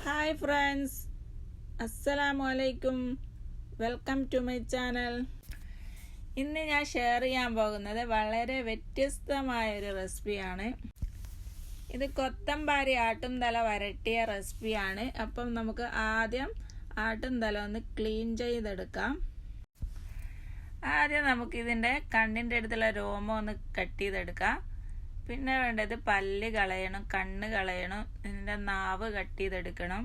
Hi friends, Assalamu alaikum. Welcome to my channel. ഇന്ന് ഞാൻ share ചെയ്യാൻ പോകുന്നത് വളരെ വ്യത്യസ്തമായ ഒരു റെസിപ്പിയാണ്. ഇത് കൊത്തമ്പാരി ആട്ടും തല വരട്ടിയ റെസിപ്പിയാണ്. അപ്പം നമുക്ക് ആദ്യം ആട്ടും തല ഒന്ന് ക്ലീൻ ചെയ്തെടുക്കാം. ആദ്യം നമുക്ക് ഇതിൻ്റെ കണ്ണിൻ്റെ അടുത്തുള്ള രോമം ഒന്ന് കട്ട് ചെയ്തെടുക്കാം. പിന്നെ വേണ്ടത് പല്ല് കളയണം, കണ്ണ് കളയണം, ഇതിൻ്റെ നാവ് കട്ട് ചെയ്തെടുക്കണം.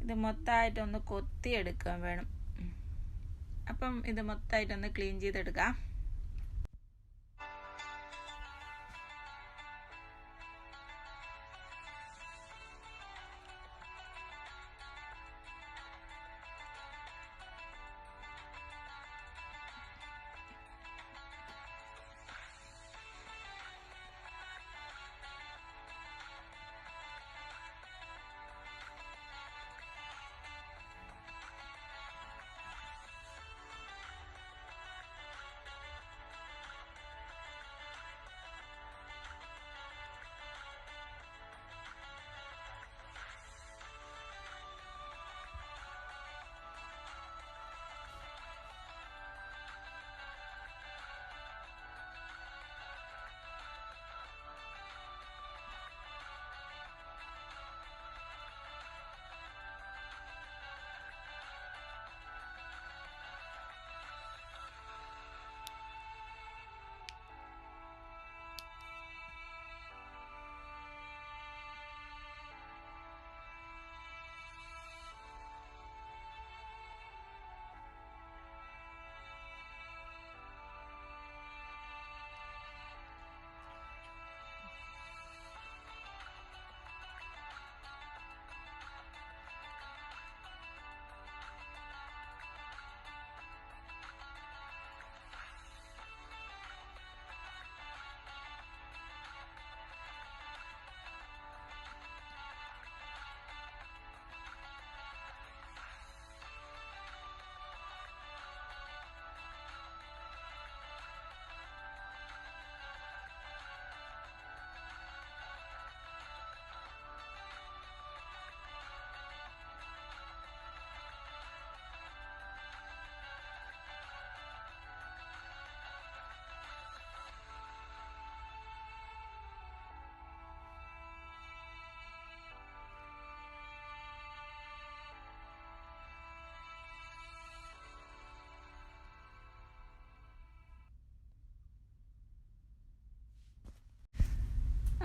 ഇത് മൊത്തമായിട്ടൊന്ന് കൊത്തിയെടുക്കാൻ വേണം. അപ്പം ഇത് മൊത്തമായിട്ടൊന്ന് ക്ലീൻ ചെയ്തെടുക്കാം.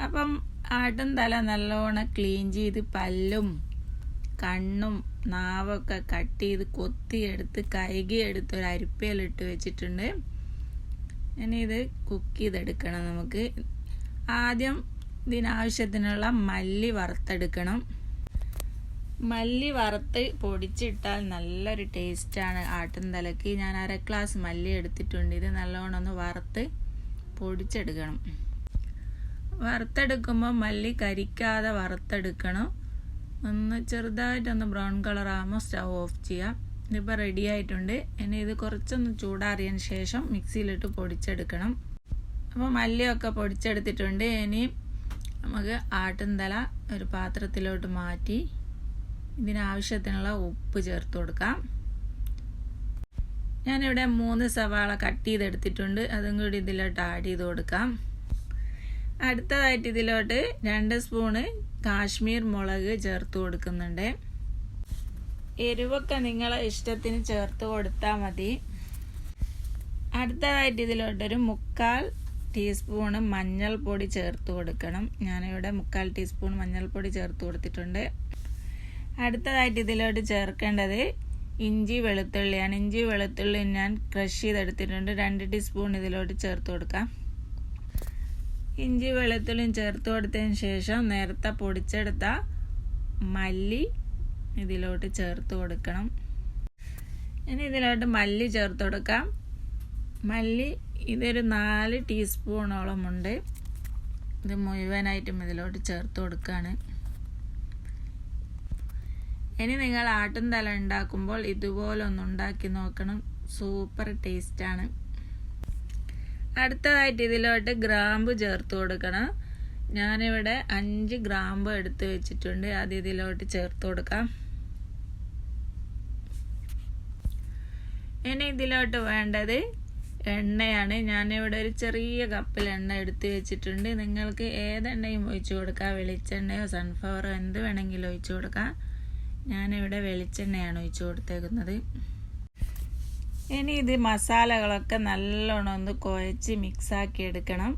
അപ്പം ആട്ടും തല നല്ലോണം ക്ലീൻ ചെയ്ത് പല്ലും കണ്ണും നാവൊക്കെ കട്ട് ചെയ്ത് കൊത്തിയെടുത്ത് കഴുകിയെടുത്ത് ഒരു അരിപ്പയിലിട്ട് വെച്ചിട്ടുണ്ട്. ഇനി ഇത് കുക്ക് ചെയ്തെടുക്കണം. നമുക്ക് ആദ്യം ഇതിനാവശ്യത്തിനുള്ള മല്ലി വറുത്തെടുക്കണം. മല്ലി വറുത്ത് പൊടിച്ചിട്ടാൽ നല്ലൊരു ടേസ്റ്റാണ് ആട്ടും തലയ്ക്ക്. ഞാൻ 1/2 ഗ്ലാസ് മല്ലി എടുത്തിട്ടുണ്ട്. ഇത് നല്ലോണം ഒന്ന് വറുത്ത് പൊടിച്ചെടുക്കണം. വറുത്തെടുക്കുമ്പോൾ മല്ലി കരിക്കാതെ വറുത്തെടുക്കണം. ഒന്ന് ചെറുതായിട്ടൊന്ന് ബ്രൗൺ കളർ ആകുമ്പോൾ സ്റ്റവ് ഓഫ് ചെയ്യാം. ഇതിപ്പോൾ റെഡി ആയിട്ടുണ്ട്. ഇനി ഇത് കുറച്ചൊന്ന് ചൂടാറിയതിന് ശേഷം മിക്സിയിലിട്ട് പൊടിച്ചെടുക്കണം. അപ്പോൾ മല്ലിയൊക്കെ പൊടിച്ചെടുത്തിട്ടുണ്ട്. ഇനി നമുക്ക് ആട്ടും തല ഒരു പാത്രത്തിലോട്ട് മാറ്റി ഇതിനാവശ്യത്തിനുള്ള ഉപ്പ് ചേർത്ത് കൊടുക്കാം. ഞാനിവിടെ 3 സവാള കട്ട് ചെയ്തെടുത്തിട്ടുണ്ട്. അതും കൂടി ഇതിലോട്ട് ആഡ് ചെയ്ത് കൊടുക്കാം. അടുത്തതായിട്ട് ഇതിലോട്ട് 2 സ്പൂണ് കാശ്മീർ മുളക് ചേർത്ത് കൊടുക്കുന്നുണ്ട്. എരിവൊക്കെ നിങ്ങളെ ഇഷ്ടത്തിന് ചേർത്ത് കൊടുത്താൽ മതി. അടുത്തതായിട്ട് ഇതിലോട്ടൊരു 1/4 ടീസ്പൂണ് മഞ്ഞൾപ്പൊടി ചേർത്ത് കൊടുക്കണം. ഞാനിവിടെ 1/4 ടീസ്പൂൺ മഞ്ഞൾപ്പൊടി ചേർത്ത് കൊടുത്തിട്ടുണ്ട്. അടുത്തതായിട്ട് ഇതിലോട്ട് ചേർക്കേണ്ടത് ഇഞ്ചി വെളുത്തുള്ളിയാണ്. ഇഞ്ചി വെളുത്തുള്ളി ഞാൻ ക്രഷ് ചെയ്തെടുത്തിട്ടുണ്ട്. 2 ടീസ്പൂൺ ഇതിലോട്ട് ചേർത്ത് കൊടുക്കാം. ഇഞ്ചി വെളുത്തുള്ളിയും ചേർത്ത് കൊടുത്തതിന് ശേഷം നേരത്തെ പൊടിച്ചെടുത്ത മല്ലി ഇതിലോട്ട് ചേർത്ത് കൊടുക്കണം. ഇനി ഇതിലോട്ട് മല്ലി ചേർത്ത് കൊടുക്കാം. മല്ലി ഇതൊരു 4 ടീസ്പൂണോളം ഉണ്ട്. ഇത് മുഴുവനായിട്ടും ഇതിലോട്ട് ചേർത്ത് കൊടുക്കുകയാണ്. ഇനി നിങ്ങൾ ആട്ടും തല ഉണ്ടാക്കുമ്പോൾ ഇതുപോലെ ഒന്ന് ഉണ്ടാക്കി നോക്കണം. സൂപ്പർ ടേസ്റ്റാണ്. അടുത്തതായിട്ട് ഇതിലോട്ട് ഗ്രാമ്പു ചേർത്ത് കൊടുക്കണം. ഞാനിവിടെ 5 ഗ്രാമ്പ് എടുത്ത് വെച്ചിട്ടുണ്ട്. അത് ഇതിലോട്ട് ചേർത്ത് കൊടുക്കാം. ഇനി ഇതിലോട്ട് വേണ്ടത് എണ്ണയാണ്. ഞാനിവിടെ ഒരു ചെറിയ കപ്പിൽ എണ്ണ എടുത്ത് വെച്ചിട്ടുണ്ട്. നിങ്ങൾക്ക് ഏതെണ്ണയും ഒഴിച്ചു കൊടുക്കാം. വെളിച്ചെണ്ണയോ സൺഫ്ലവറോ എന്ത് വേണമെങ്കിലും ഒഴിച്ചു കൊടുക്കാം. ഞാനിവിടെ വെളിച്ചെണ്ണയാണ് ഒഴിച്ചു കൊടുത്തേക്കുന്നത്. ഇനി ഇത് മസാലകളൊക്കെ നല്ലോണം ഒന്ന് കുഴച്ച് മിക്സാക്കി എടുക്കണം.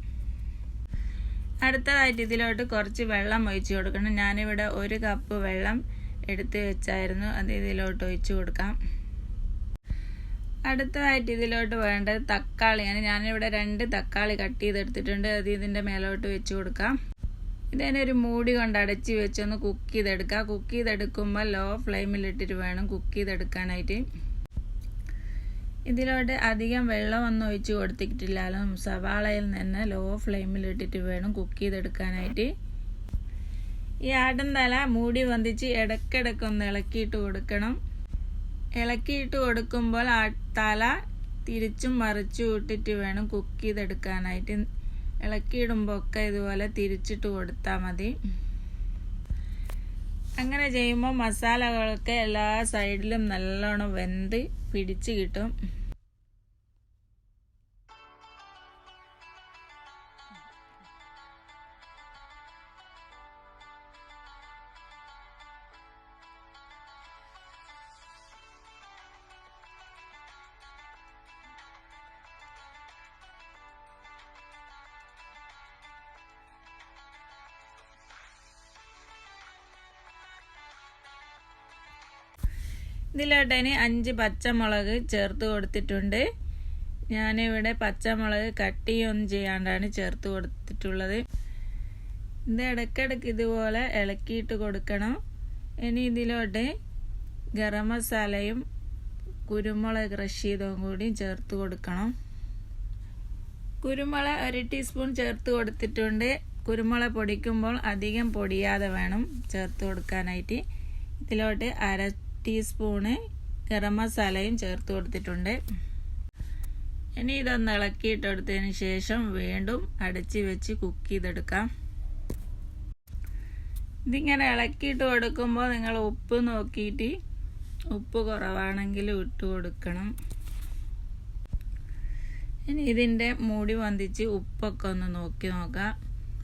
അടുത്തതായിട്ട് ഇതിലോട്ട് കുറച്ച് വെള്ളം ഒഴിച്ചു കൊടുക്കണം. ഞാനിവിടെ 1 കപ്പ് വെള്ളം എടുത്ത് വെച്ചായിരുന്നു. അത് ഇതിലോട്ട് ഒഴിച്ചു കൊടുക്കാം. അടുത്തതായിട്ട് ഇതിലോട്ട് വേണ്ടത് തക്കാളിയാണ്. ഞാനിവിടെ 2 തക്കാളി കട്ട് ചെയ്തെടുത്തിട്ടുണ്ട്. അത് ഇതിൻ്റെ മേലോട്ട് വെച്ച് കൊടുക്കാം. ഇതിനൊരു മൂടി കൊണ്ട് അടച്ച് വെച്ചൊന്ന് കുക്ക് ചെയ്തെടുക്കാം. കുക്ക് ചെയ്തെടുക്കുമ്പോൾ ലോ ഫ്ലെയിമിലിട്ടിട്ട് വേണം കുക്ക് ചെയ്തെടുക്കാനായിട്ട്. ഇതിലോട്ട് അധികം വെള്ളമൊന്നും ഒഴിച്ച് കൊടുത്തിട്ടില്ലല്ലോ. സവാളയിൽ നിന്ന് ലോ ഫ്ലെയിമിലിട്ടിട്ട് വേണം കുക്ക് ചെയ്തെടുക്കാനായിട്ട്. ഈ ആട്ടും തല മൂടി വന്നിച്ച് ഇടയ്ക്കിടയ്ക്കൊന്ന് ഇളക്കിയിട്ട് കൊടുക്കണം. ഇളക്കിയിട്ട് കൊടുക്കുമ്പോൾ ആ തല തിരിച്ചും മറിച്ചും ഇട്ടിട്ട് വേണം കുക്ക് ചെയ്തെടുക്കാനായിട്ട്. ഇളക്കിയിടുമ്പോൾ ഒക്കെ ഇതുപോലെ തിരിച്ചിട്ട് കൊടുത്താൽ മതി. അങ്ങനെ ചെയ്യുമ്പോൾ മസാലകളൊക്കെ എല്ലാ സൈഡിലും നല്ലോണം വെന്ത് പിടിച്ച് കിട്ടും. ഇതിലോട്ട് ഇനി 5 പച്ചമുളക് ചേർത്ത് കൊടുത്തിട്ടുണ്ട്. ഞാനിവിടെ പച്ചമുളക് കട്ടിയൊന്നും ചെയ്യാണ്ടാണ് ചേർത്ത് കൊടുത്തിട്ടുള്ളത്. ഇത് ഇടയ്ക്കിടയ്ക്ക് ഇതുപോലെ ഇളക്കിയിട്ട് കൊടുക്കണം. ഇനി ഇതിലോട്ട് ഗരം മസാലയും കുരുമുളക് ക്രഷ് ചെയ്തതും കൂടി ചേർത്ത് കൊടുക്കണം. കുരുമുളക് 1 ടീസ്പൂൺ ചേർത്ത് കൊടുത്തിട്ടുണ്ട്. കുരുമുളക് പൊടിക്കുമ്പോൾ അധികം പൊടിയാതെ വേണം ചേർത്ത് കൊടുക്കാനായിട്ട്. ഇതിലോട്ട് 1/2 ടീസ്പൂണ് ഗരം മസാലയും ചേർത്ത് കൊടുത്തിട്ടുണ്ട്. ഇനി ഇതൊന്ന് ഇളക്കിയിട്ടെടുത്തതിന് ശേഷം വീണ്ടും അടച്ച് വെച്ച് കുക്ക് ചെയ്തെടുക്കാം. ഇതിങ്ങനെ ഇളക്കിയിട്ട് കൊടുക്കുമ്പോൾ നിങ്ങൾ ഉപ്പ് നോക്കിയിട്ട് ഉപ്പ് കുറവാണെങ്കിൽ ഇട്ട് കൊടുക്കണം. ഇനി ഇതിൻ്റെ മൂടി വന്നിച്ച് ഉപ്പൊക്കെ ഒന്ന് നോക്കാം.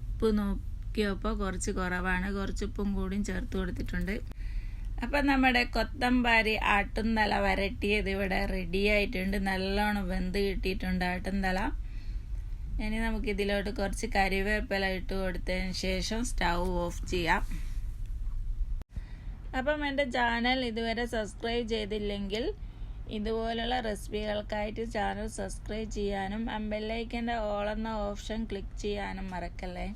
ഉപ്പ് നോക്കിയപ്പോൾ കുറച്ച് കുറവാണ്. കുറച്ച് ഉപ്പും കൂടിയും ചേർത്ത് കൊടുത്തിട്ടുണ്ട്. അപ്പം നമ്മുടെ കൊത്തമ്പാരി ആട്ടും തല വരട്ടിയത് ഇവിടെ റെഡി ആയിട്ടുണ്ട്. നല്ലോണം വെന്ത് കിട്ടിയിട്ടുണ്ട് ആട്ടും തല. ഇനി നമുക്ക് ഇതിലോട്ട് കുറച്ച് കറിവേപ്പില ഇട്ട് കൊടുത്തതിന് ശേഷം സ്റ്റൗ ഓഫ് ചെയ്യാം. അപ്പം എൻ്റെ ചാനൽ ഇതുവരെ സബ്സ്ക്രൈബ് ചെയ്തില്ലെങ്കിൽ ഇതുപോലുള്ള റെസിപ്പികൾക്കായിട്ട് ചാനൽ സബ്സ്ക്രൈബ് ചെയ്യാനും ബെല്ലൈക്കൻ്റെ ഓൾ എന്ന ഓപ്ഷൻ ക്ലിക്ക് ചെയ്യാനും മറക്കല്ലേ.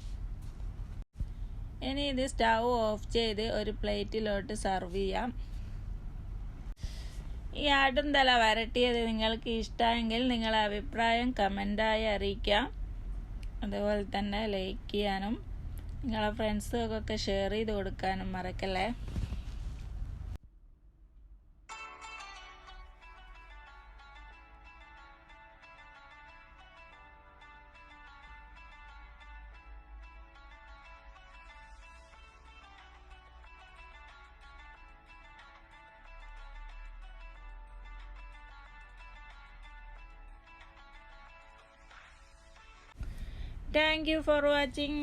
ഇനി ഇത് സ്റ്റൗ ഓഫ് ചെയ്ത് ഒരു പ്ലേറ്റിലോട്ട് സെർവ് ചെയ്യാം. ഈ ആട്ടും തല വരട്ടിയത് നിങ്ങൾക്ക് ഇഷ്ടമെങ്കിൽ നിങ്ങളുടെ അഭിപ്രായം കമൻ്റായി അറിയിക്കാം. അതുപോലെ തന്നെ ലൈക്ക് ചെയ്യാനും നിങ്ങളുടെ ഫ്രണ്ട്സുകൾക്കൊക്കെ ഷെയർ ചെയ്ത് കൊടുക്കാനും മറക്കല്ലേ. Thank you for watching.